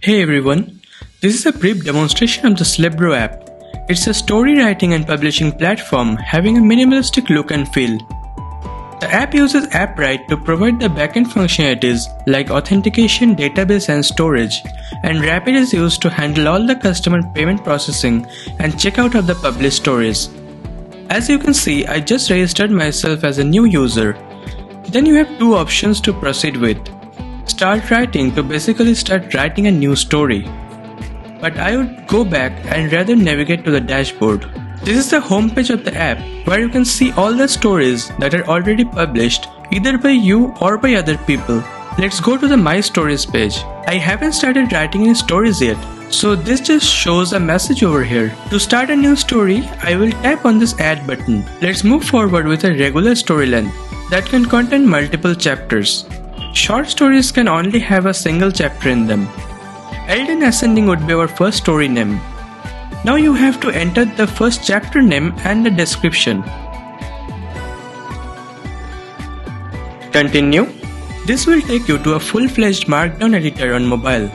Hey everyone, this is a brief demonstration of the Slibro app. It's a story writing and publishing platform having a minimalistic look and feel. The app uses Appwrite to provide the backend functionalities like authentication, database and storage, and Rapyd is used to handle all the customer payment processing and checkout of the published stories. As you can see, I just registered myself as a new user. Then you have two options to proceed with. Start writing to basically start writing a new story. But I would go back and rather navigate to the dashboard. This is the homepage of the app where you can see all the stories that are already published either by you or by other people. Let's go to the My Stories page. I haven't started writing any stories yet, so this just shows a message over here. To start a new story, I will tap on this add button. Let's move forward with a regular story length that can contain multiple chapters. Short stories can only have a single chapter in them. Elden Ascending would be our first story name. Now you have to enter the first chapter name and the description. Continue. This will take you to a full-fledged markdown editor on mobile.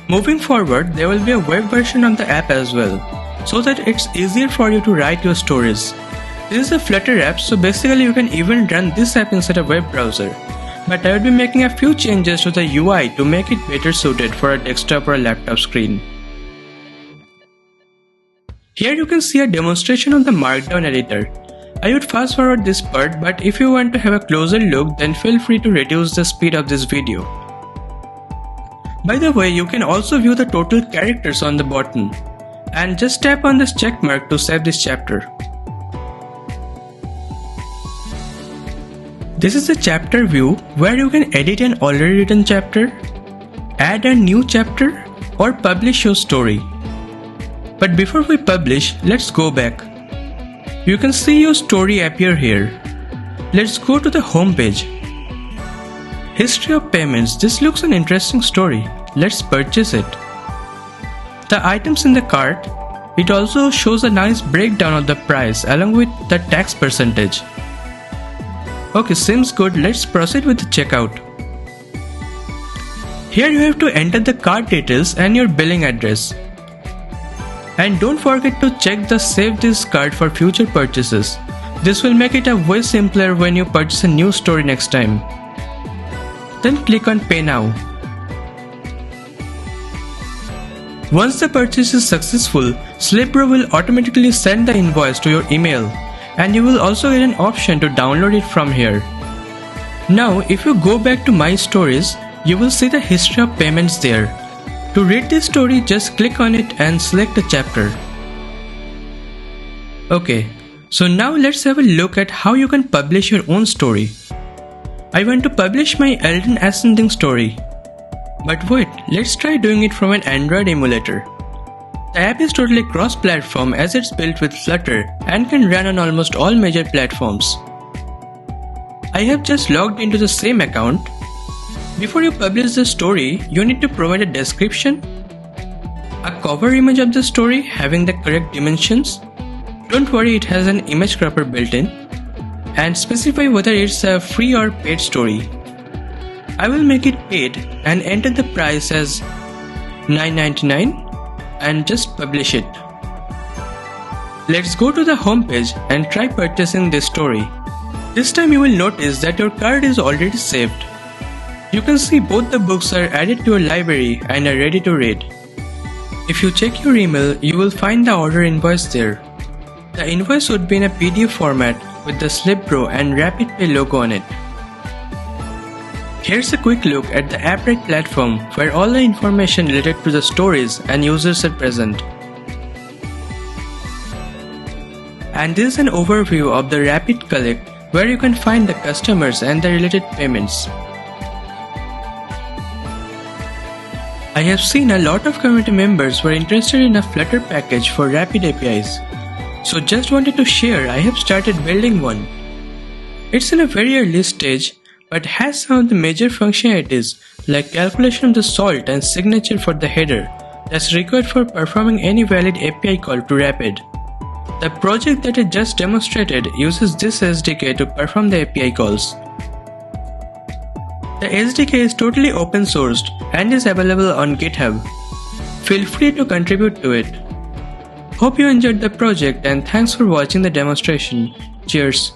Moving forward, there will be a web version of the app as well, so that it's easier for you to write your stories. This is a Flutter app, so basically you can even run this app inside a web browser. But I will be making a few changes to the UI to make it better suited for a desktop or a laptop screen. Here you can see a demonstration of the Markdown editor. I would fast forward this part, but if you want to have a closer look, then feel free to reduce the speed of this video. By the way, you can also view the total characters on the bottom, and just tap on this check mark to save this chapter. This is the chapter view where you can edit an already written chapter, add a new chapter, or publish your story. But before we publish, let's go back. You can see your story appear here. Let's go to the home page. History of payments. This looks an interesting story. Let's purchase it. The items in the cart. It also shows a nice breakdown of the price along with the tax percentage. Okay, seems good. Let's proceed with the checkout. Here you have to enter the card details and your billing address. And don't forget to check the Save This card for future purchases. This will make it a way simpler when you purchase a new story next time. Then click on Pay Now. Once the purchase is successful, Slibro will automatically send the invoice to your email. And you will also get an option to download it from here. Now, if you go back to My Stories, you will see the history of payments there. To read this story, just click on it and select a chapter. Okay, so now let's have a look at how you can publish your own story. I want to publish my Elden Ascending story. But wait, let's try doing it from an Android emulator. The app is totally cross-platform as it's built with Flutter and can run on almost all major platforms. I have just logged into the same account. Before you publish the story, you need to provide a description, a cover image of the story having the correct dimensions. Don't worry, it has an image cropper built in, and specify whether it's a free or paid story. I will make it paid and enter the price as $9.99. And just publish it. Let's go to the home page and try purchasing this story. This time you will notice that your card is already saved. You can see both the books are added to your library and are ready to read. If you check your email, you will find the order invoice there. The invoice would be in a PDF format with the Slibro and Rapyd Pay logo on it. Here's a quick look at the Appwrite platform where all the information related to the stories and users are present. And this is an overview of the Rapyd Collect where you can find the customers and the related payments. I have seen a lot of community members were interested in a Flutter package for Rapyd APIs. So just wanted to share, I have started building one. It's in a very early stage, but has some of the major functionalities like calculation of the salt and signature for the header that's required for performing any valid API call to Rapyd. The project that I just demonstrated uses this SDK to perform the API calls. The The SDK is totally open sourced and is available on GitHub. Feel free to contribute to it. Hope you enjoyed the project and thanks for watching the demonstration. Cheers.